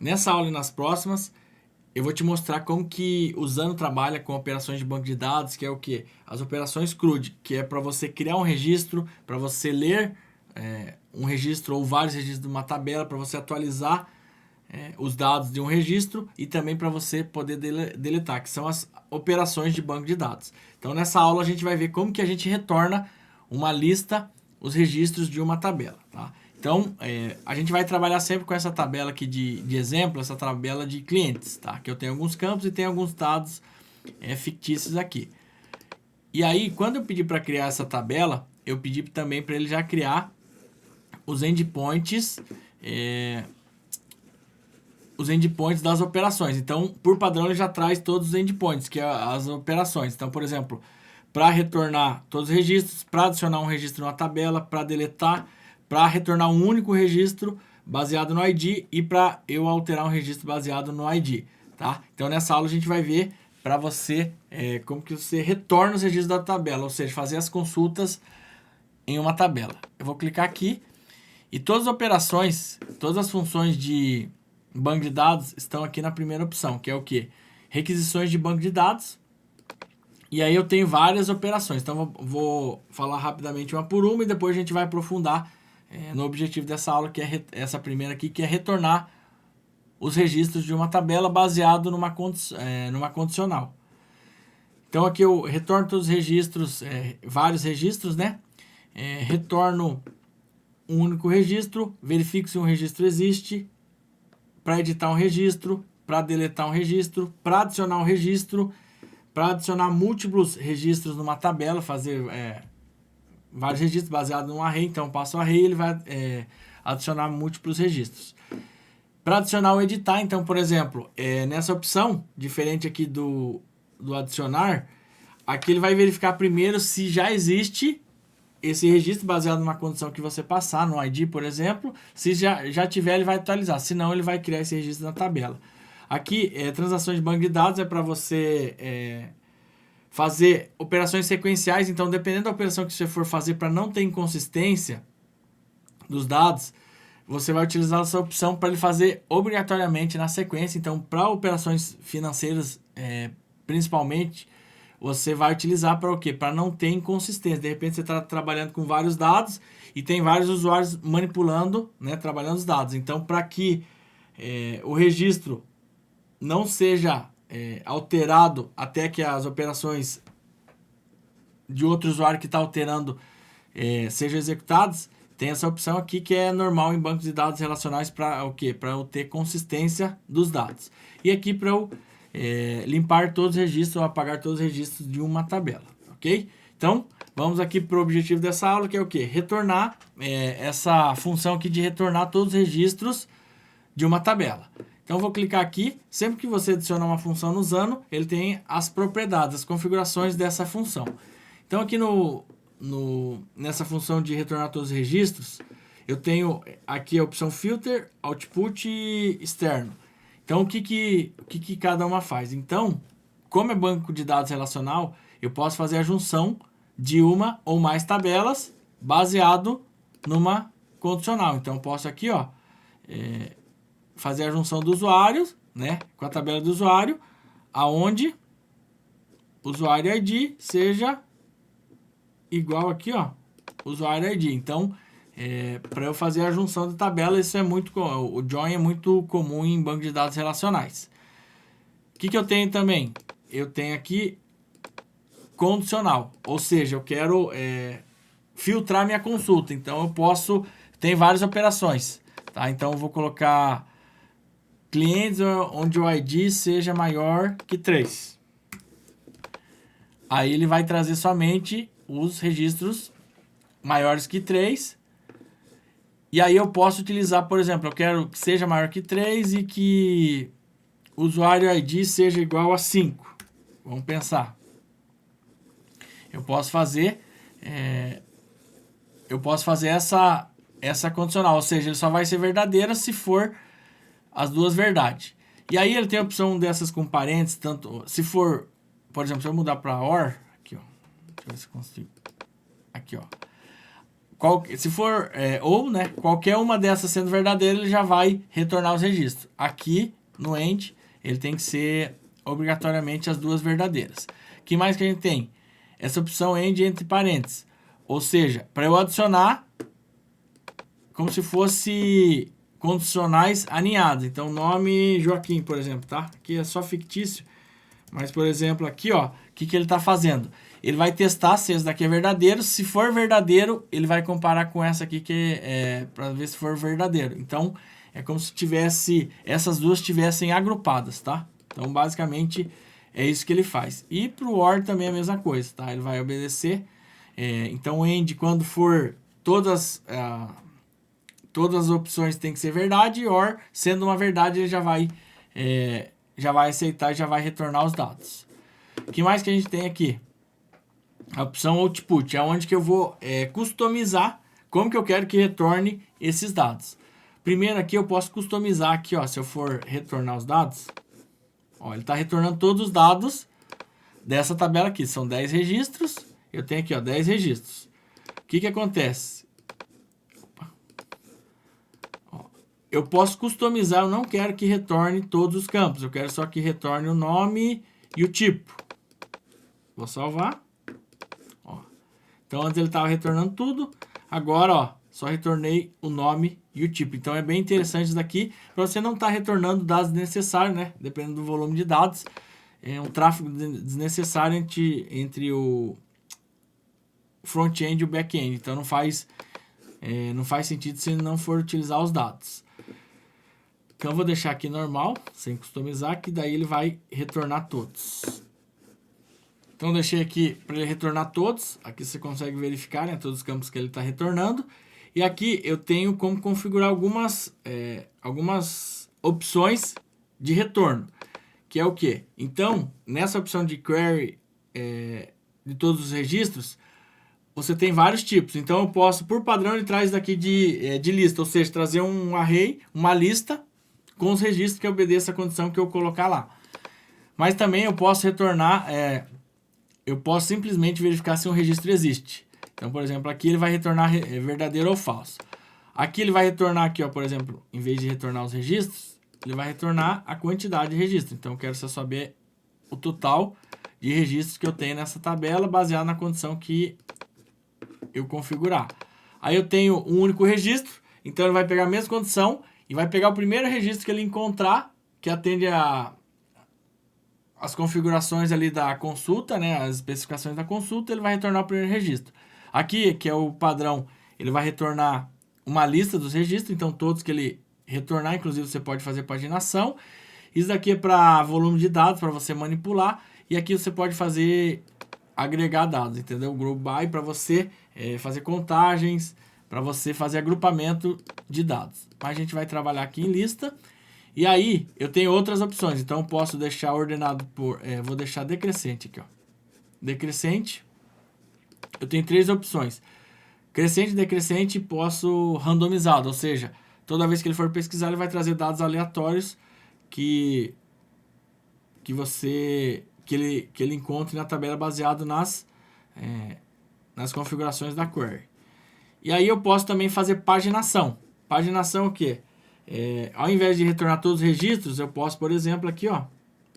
nessa aula e nas próximas, eu vou te mostrar como que o Zano trabalha com operações de banco de dados, que é o quê? As operações CRUD, que é para você criar um registro, para você ler um registro ou vários registros de uma tabela, para você atualizar os dados de um registro e também para você poder deletar, que são as operações de banco de dados. Então, nessa aula, a gente vai ver como que a gente retorna uma lista, os registros de uma tabela, tá? Então, a gente vai trabalhar sempre com essa tabela aqui de exemplo, essa tabela de clientes, tá? Que eu tenho alguns campos e tenho alguns dados fictícios aqui. E aí, quando eu pedi para criar essa tabela, eu pedi também para ele já criar os endpoints, das operações. Então, por padrão, ele já traz todos os endpoints, que é as operações. Então, por exemplo, para retornar todos os registros, para adicionar um registro numa tabela, para deletar, para retornar um único registro baseado no ID e para eu alterar um registro baseado no ID, tá? Então, nessa aula a gente vai ver para você como que você retorna os registros da tabela, ou seja, fazer as consultas em uma tabela. Eu vou clicar aqui e todas as operações, todas as funções de banco de dados estão aqui na primeira opção, que é o quê? Requisições de banco de dados. E aí eu tenho várias operações. Então vou falar rapidamente uma por uma e depois a gente vai aprofundar no objetivo dessa aula, que é essa primeira aqui, que é retornar os registros de uma tabela baseado numa condicional. Então aqui eu retorno todos os registros, vários registros, né? Retorno um único registro, verifico se um registro existe, para editar um registro, para deletar um registro, para adicionar um registro, para adicionar múltiplos registros numa tabela, fazer vários registros baseados num array. Então, passo o array e ele vai adicionar múltiplos registros. Para adicionar ou editar, então, por exemplo, nessa opção, diferente aqui do adicionar, aqui ele vai verificar primeiro se já existe esse registro baseado numa condição que você passar, no ID, por exemplo. Se já tiver, ele vai atualizar. Se não, ele vai criar esse registro na tabela. Aqui, transações de banco de dados é para você fazer operações sequenciais. Então, dependendo da operação que você for fazer para não ter inconsistência dos dados, você vai utilizar essa opção para ele fazer obrigatoriamente na sequência. Então, para operações financeiras, principalmente, você vai utilizar para o quê? Para não ter inconsistência. De repente, você está trabalhando com vários dados e tem vários usuários manipulando, né, trabalhando os dados. Então, para que o registro não seja alterado até que as operações de outro usuário que está alterando sejam executadas, tem essa opção aqui que é normal em bancos de dados relacionais para o quê? Para eu ter consistência dos dados. E aqui para eu limpar todos os registros ou apagar todos os registros de uma tabela, ok? Então, vamos aqui para o objetivo dessa aula, que é o quê? Retornar, essa função aqui de retornar todos os registros de uma tabela. Então, vou clicar aqui. Sempre que você adiciona uma função no Zano, ele tem as propriedades, as configurações dessa função. Então, aqui nessa função de retornar todos os registros, eu tenho aqui a opção Filter, Output e Externo. Então, o que cada uma faz? Então, como é banco de dados relacional, eu posso fazer a junção de uma ou mais tabelas baseado numa condicional. Então, eu posso aqui, fazer a junção do usuário, né, com a tabela do usuário, aonde usuário ID seja igual aqui, usuário ID. Então, para eu fazer a junção de tabela, isso o join é muito comum em banco de dados relacionais. O que eu tenho também? Eu tenho aqui condicional, ou seja, eu quero filtrar minha consulta. Então, tem várias operações, tá? Então, eu vou colocar clientes onde o ID seja maior que 3. Aí ele vai trazer somente os registros maiores que 3. E aí eu posso utilizar, por exemplo, eu quero que seja maior que 3 e que o usuário ID seja igual a 5. Vamos pensar. Eu posso fazer essa condicional, ou seja, ele só vai ser verdadeiro se for as duas verdades. E aí ele tem a opção dessas com parênteses, tanto se for, por exemplo, se eu mudar para OR, aqui, deixa eu ver se eu consigo. Aqui, se for ou, né, qualquer uma dessas sendo verdadeira, ele já vai retornar os registros. Aqui no end, ele tem que ser obrigatoriamente as duas verdadeiras. O que mais que a gente tem? Essa opção end entre parênteses. Ou seja, para eu adicionar como se fosse condicionais alinhados. Então, nome Joaquim, por exemplo, tá? Aqui é só fictício. Mas, por exemplo, aqui, ó, o que ele está fazendo? Ele vai testar se esse daqui é verdadeiro. Se for verdadeiro, ele vai comparar com essa aqui que para ver se for verdadeiro. Então, é como se essas duas estivessem agrupadas, tá? Então, basicamente, é isso que ele faz. E para o OR também é a mesma coisa, tá? Ele vai obedecer. Então, o end, quando for todas as opções tem que ser verdade, OR, sendo uma verdade, ele já vai aceitar e já vai retornar os dados. O que mais que a gente tem aqui? A opção output, é onde que eu vou customizar como que eu quero que retorne esses dados. Primeiro aqui eu posso customizar aqui, ó, se eu for retornar os dados, ó, ele está retornando todos os dados dessa tabela aqui, são 10 registros, eu tenho aqui, ó, 10 registros. O que acontece? Eu posso customizar, eu não quero que retorne todos os campos, eu quero só que retorne o nome e o tipo. Vou salvar. Ó. Então, antes ele estava retornando tudo, agora, ó, só retornei o nome e o tipo. Então, é bem interessante isso daqui, para você não estar retornando dados desnecessários, né? Dependendo do volume de dados, é um tráfego desnecessário entre o front-end e o back-end. Então, não faz sentido se não for utilizar os dados. Então, eu vou deixar aqui normal, sem customizar, que daí ele vai retornar todos. Então, deixei aqui para ele retornar todos. Aqui você consegue verificar, né, todos os campos que ele está retornando. E aqui eu tenho como configurar algumas opções de retorno, que é o quê? Então, nessa opção de query de todos os registros, você tem vários tipos. Então, eu posso, por padrão, ele traz daqui de lista, ou seja, trazer um array, uma lista, com os registros que obedeçam a condição que eu colocar lá. Mas também eu posso retornar, eu posso simplesmente verificar se um registro existe. Então, por exemplo, aqui ele vai retornar verdadeiro ou falso. Aqui ele vai retornar aqui, ó, por exemplo, em vez de retornar os registros, ele vai retornar a quantidade de registros. Então, eu quero só saber o total de registros que eu tenho nessa tabela, baseado na condição que eu configurar. Aí eu tenho um único registro, então ele vai pegar a mesma condição e vai pegar o primeiro registro que ele encontrar, que atende as configurações ali da consulta, né, as especificações da consulta, ele vai retornar o primeiro registro. Aqui, que é o padrão, ele vai retornar uma lista dos registros, então todos que ele retornar, inclusive você pode fazer paginação. Isso daqui é para volume de dados, para você manipular, e aqui você pode agregar dados, entendeu? O group by para você fazer contagens, para você fazer agrupamento de dados. Mas a gente vai trabalhar aqui em lista. E aí, eu tenho outras opções. Então, eu posso deixar ordenado por... vou deixar decrescente aqui, ó. Decrescente. Eu tenho 3 opções. Crescente e decrescente, posso randomizado. Ou seja, toda vez que ele for pesquisar, ele vai trazer dados aleatórios que ele encontre na tabela baseado nas configurações da query. E aí eu posso também fazer paginação. Paginação é o quê? Ao invés de retornar todos os registros, eu posso, por exemplo, aqui, ó,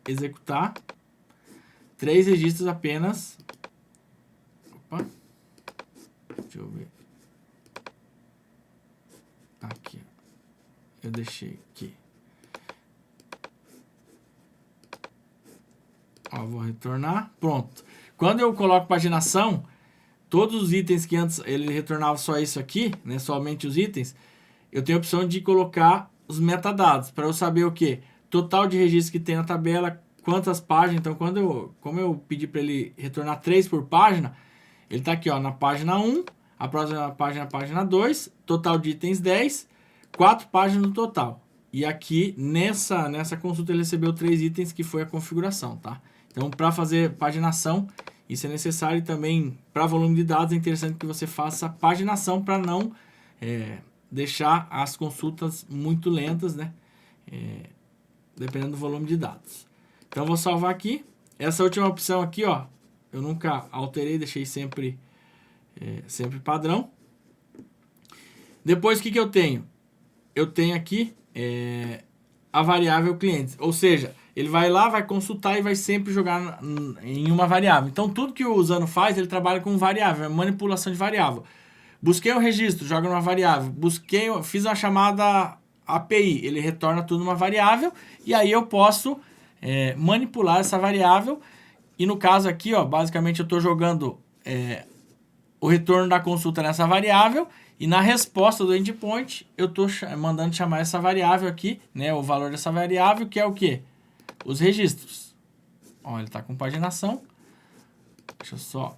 executar 3 registros apenas. Opa. Deixa eu ver. Aqui. Eu deixei aqui. Ó, vou retornar. Pronto. Quando eu coloco paginação, todos os itens que antes ele retornava só isso aqui, né, somente os itens, eu tenho a opção de colocar os metadados, para eu saber o que? Total de registros que tem na tabela, quantas páginas. Então, como eu pedi para ele retornar 3 por página, ele está aqui, ó, na página 1, a próxima página, página 2, total de itens 10, 4 páginas no total. E aqui, nessa consulta, ele recebeu 3 itens, que foi a configuração, tá? Então, para fazer paginação, isso é necessário. E também, para volume de dados, é interessante que você faça paginação para não deixar as consultas muito lentas, né? Dependendo do volume de dados. Então, eu vou salvar aqui. Essa última opção aqui, ó, eu nunca alterei, deixei sempre padrão. Depois, o que eu tenho? Eu tenho aqui a variável clientes. Ou seja, ele vai lá, vai consultar e vai sempre jogar em uma variável. Então, tudo que o Usano faz, ele trabalha com variável, é manipulação de variável. Busquei um registro, joga numa variável. Fiz uma chamada API, ele retorna tudo numa variável. E aí eu posso manipular essa variável. E no caso aqui, ó, basicamente eu estou jogando o retorno da consulta nessa variável. E na resposta do endpoint, eu estou mandando chamar essa variável aqui, né, o valor dessa variável, que é o quê? Os registros. Ó, ele está com paginação. Deixa eu só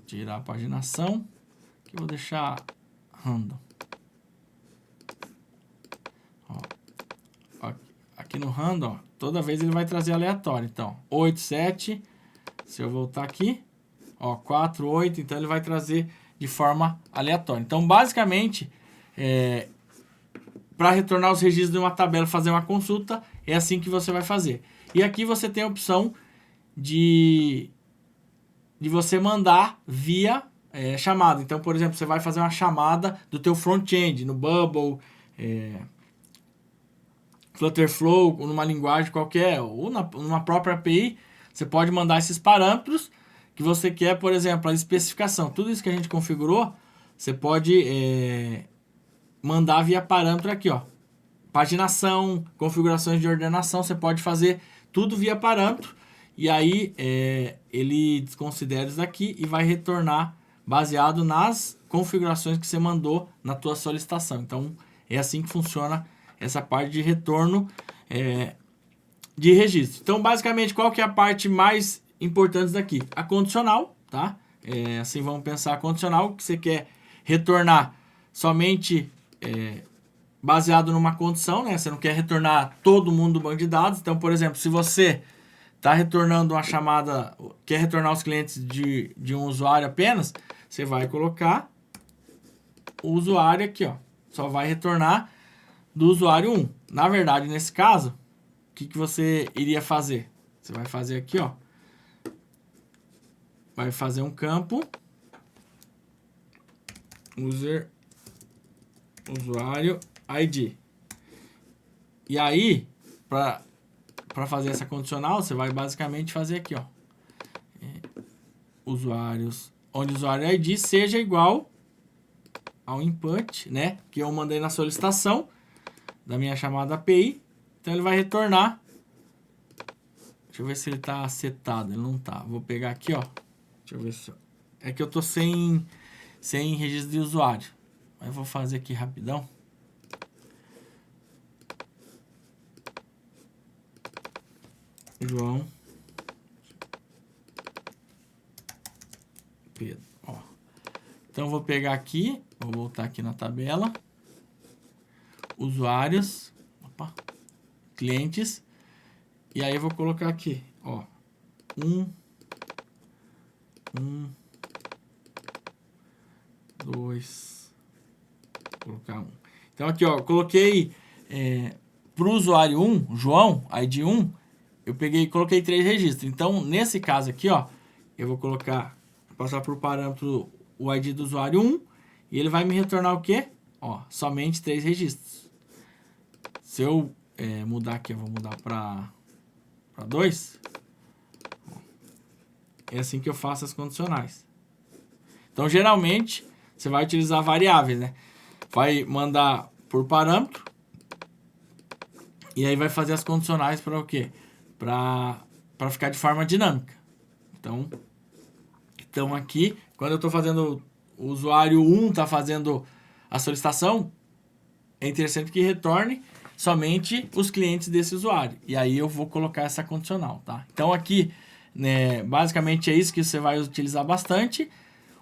tirar a paginação. Que eu vou deixar random. Ó, aqui no random, ó, toda vez ele vai trazer aleatório. Então, 8, 7. Se eu voltar aqui, ó, 4, 8. Então, ele vai trazer de forma aleatória. Então, basicamente, para retornar os registros de uma tabela, fazer uma consulta, é assim que você vai fazer. E aqui você tem a opção de você mandar via chamada. Então, por exemplo, você vai fazer uma chamada do teu front-end, no Bubble, Flutterflow, ou numa linguagem qualquer, ou numa própria API, você pode mandar esses parâmetros que você quer, por exemplo, a especificação. Tudo isso que a gente configurou, você pode mandar via parâmetro aqui, ó. Paginação, configurações de ordenação, você pode fazer tudo via parâmetro. E aí ele desconsidera isso daqui e vai retornar baseado nas configurações que você mandou na tua solicitação. Então, é assim que funciona essa parte de retorno de registro. Então, basicamente, qual que é a parte mais importante daqui? A condicional, tá? Assim, vamos pensar a condicional, que você quer retornar somente baseado numa condição, né? Você não quer retornar todo mundo do banco de dados. Então, por exemplo, se você está retornando uma chamada, quer retornar os clientes de um usuário apenas, você vai colocar o usuário aqui, ó. Só vai retornar do usuário 1. Na verdade, nesse caso, o que você iria fazer? Você vai fazer aqui, ó. Vai fazer um campo usuário ID. E aí, para fazer essa condicional, você vai basicamente fazer aqui, ó. Usuários, onde o usuário ID seja igual ao input, né? Que eu mandei na solicitação da minha chamada API. Então, ele vai retornar. Deixa eu ver se ele está setado. Ele não está. Vou pegar aqui, ó. Deixa eu ver se... É que eu tô sem registro de usuário. Mas eu vou fazer aqui rapidão. João Pedro. Ó. Então, eu vou pegar aqui. Vou voltar aqui na tabela. Usuários. Opa. Clientes. E aí, eu vou colocar aqui. Ó. 2. Vou colocar 1. Então, aqui, ó. Coloquei para o usuário 1, João, ID 1. Eu peguei e coloquei 3 registros. Então, nesse caso aqui, ó, eu vou passar por parâmetro o ID do usuário 1 e ele vai me retornar o quê? Ó, somente 3 registros. Se eu mudar aqui, eu vou mudar para 2. É assim que eu faço as condicionais. Então, geralmente, você vai utilizar variáveis, né? Vai mandar por parâmetro e aí vai fazer as condicionais para o quê? Para ficar de forma dinâmica. Então aqui, quando eu estou fazendo, o usuário 1 está fazendo a solicitação, é interessante que retorne somente os clientes desse usuário. E aí eu vou colocar essa condicional, tá? Então aqui, né, basicamente é isso que você vai utilizar bastante.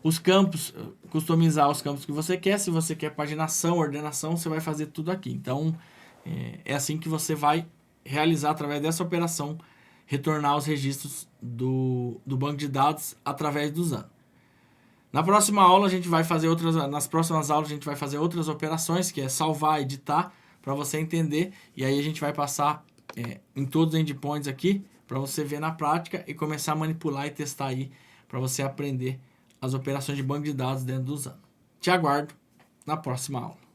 Os campos, customizar os campos que você quer. Se você quer paginação, ordenação, você vai fazer tudo aqui. Então, é assim que você vai realizar através dessa operação, retornar os registros do banco de dados através do Usano. Na próxima aula a gente vai fazer nas próximas aulas a gente vai fazer outras operações, que é salvar, editar, para você entender, e aí a gente vai passar em todos os endpoints aqui, para você ver na prática e começar a manipular e testar aí, para você aprender as operações de banco de dados dentro do Usano. Te aguardo na próxima aula.